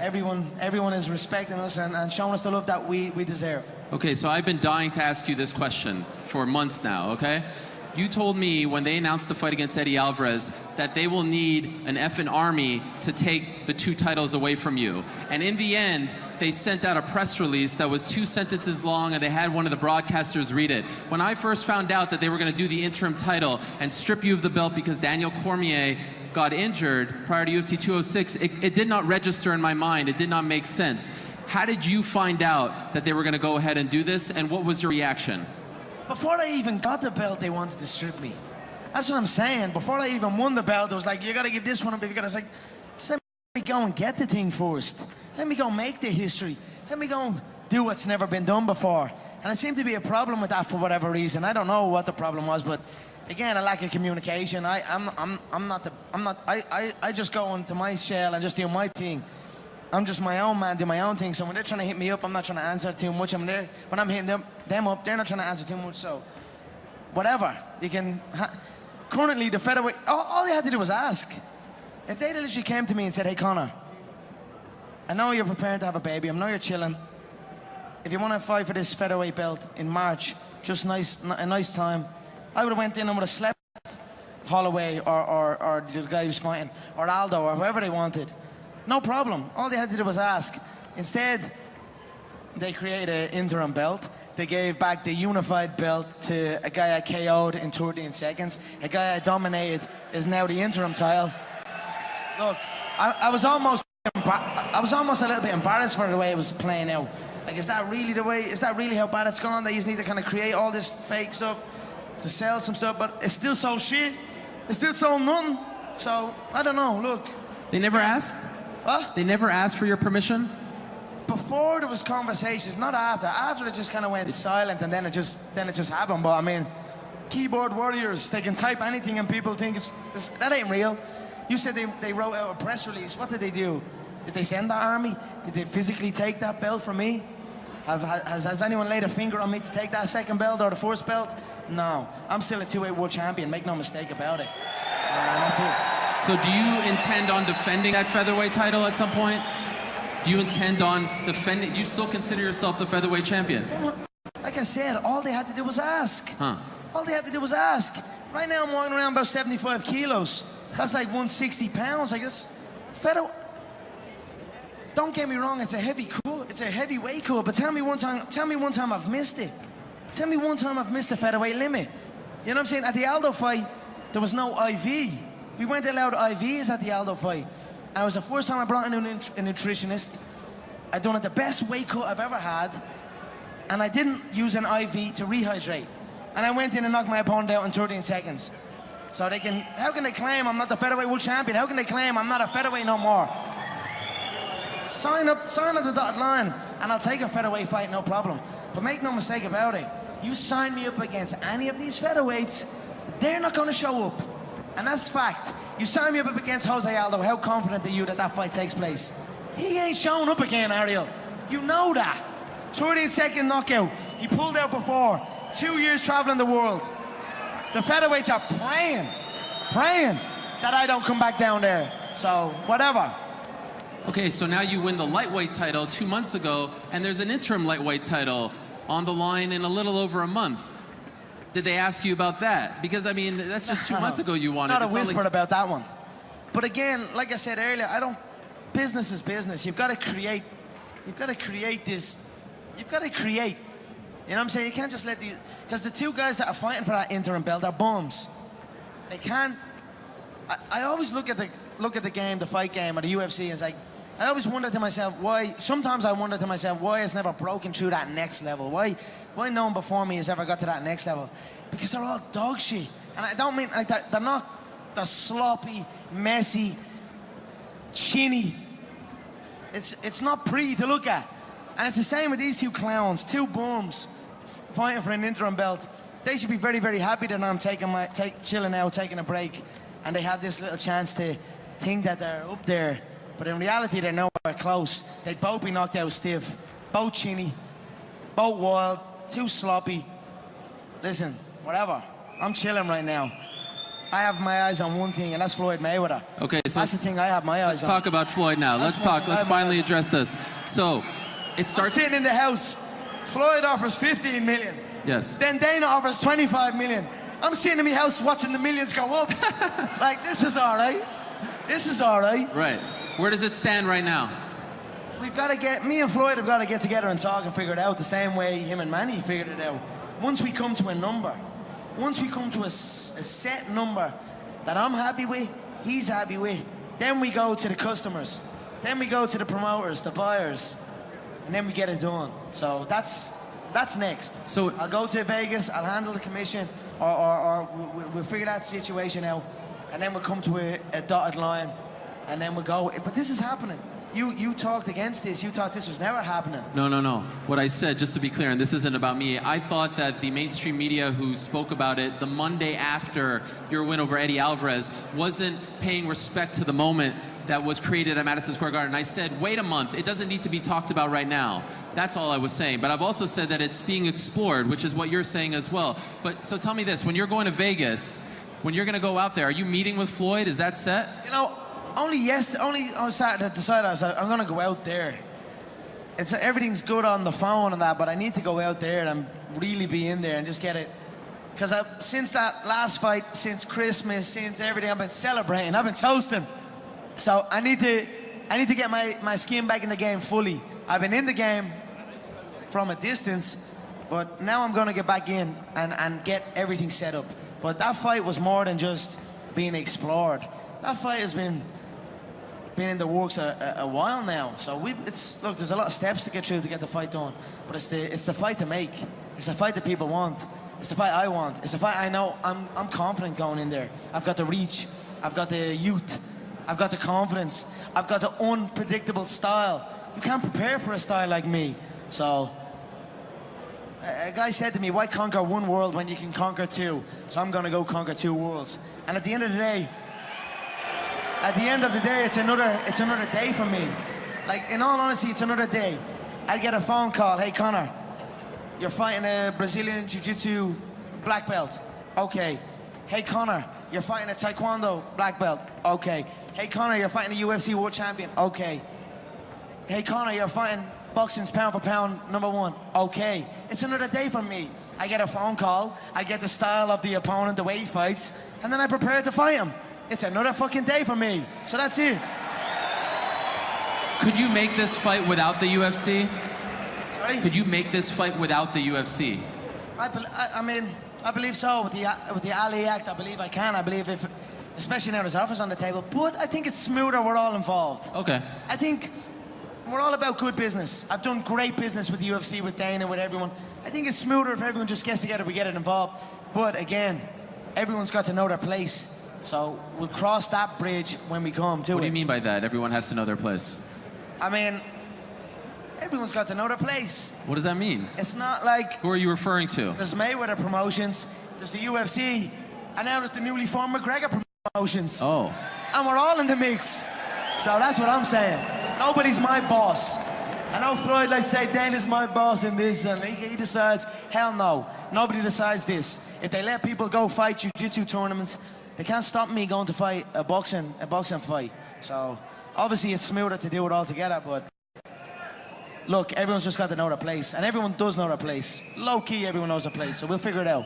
everyone is respecting us and showing us the love that we deserve. Okay, so I've been dying to ask you this question for months now, okay? You told me when they announced the fight against Eddie Alvarez that they will need an effing army to take the 2 titles away from you. And in the end, they sent out a press release that was 2 sentences long and they had one of the broadcasters read it. When I first found out that they were gonna do the interim title and strip you of the belt because Daniel Cormier got injured prior to UFC 206, it did not register in my mind. It did not make sense. How did you find out that they were gonna go ahead and do this, and what was your reaction? Before I even got the belt, they wanted to strip me. That's what I'm saying. Before I even won the belt, it was like, you gotta give this one a bit. I was like, just let me go and get the thing first. Let me go make the history. Let me go and do what's never been done before. And it seemed to be a problem with that for whatever reason. I don't know what the problem was, but again, a lack of communication. I just go into my shell and just do my thing. I'm just my own man, do my own thing. So when they're trying to hit me up, I'm not trying to answer too much. I'm there when I'm hitting them up, they're not trying to answer too much. So whatever, you can. Currently, the featherweight, all they had to do was ask. If they literally came to me and said, "Hey Conor, I know you're preparing to have a baby. I know you're chilling. If you want to fight for this featherweight belt in March, just a nice time," I would have went in and would have slept Holloway or the guy who's fighting, or Aldo, or whoever they wanted. No problem. All they had to do was ask. Instead, they created an interim belt. They gave back the unified belt to a guy I KO'd in 13 seconds. A guy I dominated is now the interim title. Look, I was almost a little bit embarrassed for the way it was playing out. Like, is that really the way? Is that really how bad it's gone? They just need to kind of create all this fake stuff to sell some stuff, but it's still sold shit. It's still sold nothing. So I don't know. Look. They never asked? What? They never asked for your permission? Before there was conversations, not after. After it just kind of went silent, and then it just happened. But I mean, keyboard warriors, they can type anything and people think that ain't real. You said they wrote out a press release. What did they do? Did they send the army? Did they physically take that belt from me? Has anyone laid a finger on me to take that second belt or the first belt? No. I'm still a 2-weight world champion, make no mistake about it. And that's it. So do you intend on defending that featherweight title at some point? Do you intend on defending? Do you still consider yourself the featherweight champion? Like I said, all they had to do was ask. Huh. All they had to do was ask. Right now I'm walking around about 75 kilos. That's like 160 pounds. I guess don't get me wrong, it's a heavy cut. It's a heavyweight cut, but tell me one time I've missed it. Tell me one time I've missed the featherweight limit. You know what I'm saying? At the Aldo fight, there was no IV. We weren't allowed IVs at the Aldo fight. And it was the first time I brought in a nutritionist. I done it the best weight cut I've ever had. And I didn't use an IV to rehydrate. And I went in and knocked my opponent out in 13 seconds. So how can they claim I'm not the featherweight world champion? How can they claim I'm not a featherweight no more? Sign up the dotted line, and I'll take a featherweight fight, no problem. But make no mistake about it, you sign me up against any of these featherweights, they're not gonna show up. And that's fact. You sign me up against Jose Aldo, how confident are you that fight takes place? He ain't showing up again, Ariel. You know that. 13-second knockout. He pulled out before. 2 years traveling the world. The featherweights are praying that I don't come back down there. So, whatever. Okay, so now you win the lightweight title 2 months ago, and there's an interim lightweight title on the line in a little over a month. Did they ask you about that? Because, I mean, that's just 2 months ago you won it. Not a whisper about that one. But again, like I said earlier, business is business. You've got to create this. You've got to create. You know what I'm saying? You can't just let these, because the 2 guys that are fighting for that interim belt are bums. They can't. I always look at the game, the fight game, or the UFC, and it's like, I always wonder to myself why. Sometimes I wonder to myself why it's never broken through that next level. Why no one before me has ever got to that next level? Because they're all dog shit, and I don't mean like that. They're sloppy, messy, chinny. It's not pretty to look at, and it's the same with these 2 clowns, 2 bums fighting for an interim belt. They should be very, very happy that I'm chilling out, taking a break, and they have this little chance to think that they're up there. But in reality, they're nowhere close. They'd both be knocked out stiff, both chinny, both wild, 2 sloppy. Listen, whatever. I'm chilling right now. I have my eyes on one thing, and that's Floyd Mayweather. Okay, so that's the thing I have my eyes on. Let's talk about Floyd now. Let's finally address this. So, it starts... I'm sitting in the house. Floyd offers 15 million. Yes. Then Dana offers 25 million. I'm sitting in my house watching the millions go up. Like, this is all right. This is all right. Right. Where does it stand right now? We've got to get, me and Floyd have got to get together and talk and figure it out the same way him and Manny figured it out. Once we come to a number, once we come to a set number that I'm happy with, he's happy with, then we go to the customers, then we go to the promoters, the buyers, and then we get it done. So that's next. So I'll go to Vegas, I'll handle the commission, or we'll figure that situation out, and then we'll come to a dotted line, and then we'll go. But this is happening. You talked against this. You thought this was never happening. No. What I said, just to be clear, and this isn't about me, I thought that the mainstream media who spoke about it the Monday after your win over Eddie Alvarez wasn't paying respect to the moment that was created at Madison Square Garden. I said, wait a month, it doesn't need to be talked about right now. That's all I was saying. But I've also said that it's being explored, which is what you're saying as well. But so tell me this, when you're going to Vegas, when you're going to go out there, are you meeting with Floyd? Is that set? You know, only on Saturday decided I said I'm gonna go out there. Everything's good on the phone and that, but I need to go out there and really be in there and just get it. Because since that last fight, since Christmas, since everything, I've been celebrating, I've been toasting. So I need to get my skin back in the game fully. I've been in the game from a distance, but now I'm gonna get back in and get everything set up. But that fight was more than just being explored. That fight has been in the works a while now. So look, there's a lot of steps to get through to get the fight done. But it's the fight to make. It's the fight that people want. It's the fight I want. It's the fight I know I'm confident going in there. I've got the reach. I've got the youth. I've got the confidence. I've got the unpredictable style. You can't prepare for a style like me. So a guy said to me, why conquer one world when you can conquer two? So I'm gonna go conquer two worlds. And at the end of the day, it's another day for me. Like, in all honesty, it's another day. I get a phone call, hey Conor, you're fighting a Brazilian Jiu-Jitsu black belt. Okay. Hey Conor, you're fighting a Taekwondo black belt. Okay. Hey Conor, you're fighting a UFC world champion. Okay. Hey Conor, you're fighting boxing's pound for pound #1. Okay. It's another day for me. I get a phone call, I get the style of the opponent, the way he fights, and then I prepare to fight him. It's another fucking day for me. So that's it. Could you make this fight without the UFC? Sorry? Could you make this fight without the UFC? I mean, I believe so. With the Ali Act, I believe I can. I believe if, especially now there's offers on the table, but I think it's smoother, we're all involved. Okay. I think we're all about good business. I've done great business with the UFC, with Dana, with everyone. I think it's smoother if everyone just gets together, we get it involved. But again, everyone's got to know their place. So we'll cross that bridge when we come to it. What do you mean by that? Everyone has to know their place. I mean, everyone's got to know their place. What does that mean? It's not like... Who are you referring to? There's Mayweather promotions, there's the UFC, and now there's the newly formed McGregor promotions. Oh. And we're all in the mix. So that's what I'm saying. Nobody's my boss. I know Floyd likes to say, Dana's my boss in this, and he decides. Hell no. Nobody decides this. If they let people go fight jiu-jitsu tournaments, they can't stop me going to fight a boxing fight. So obviously it's smoother to do it all together, but look, everyone's just got to know their place, and everyone does know their place. Low key, everyone knows their place, so we'll figure it out.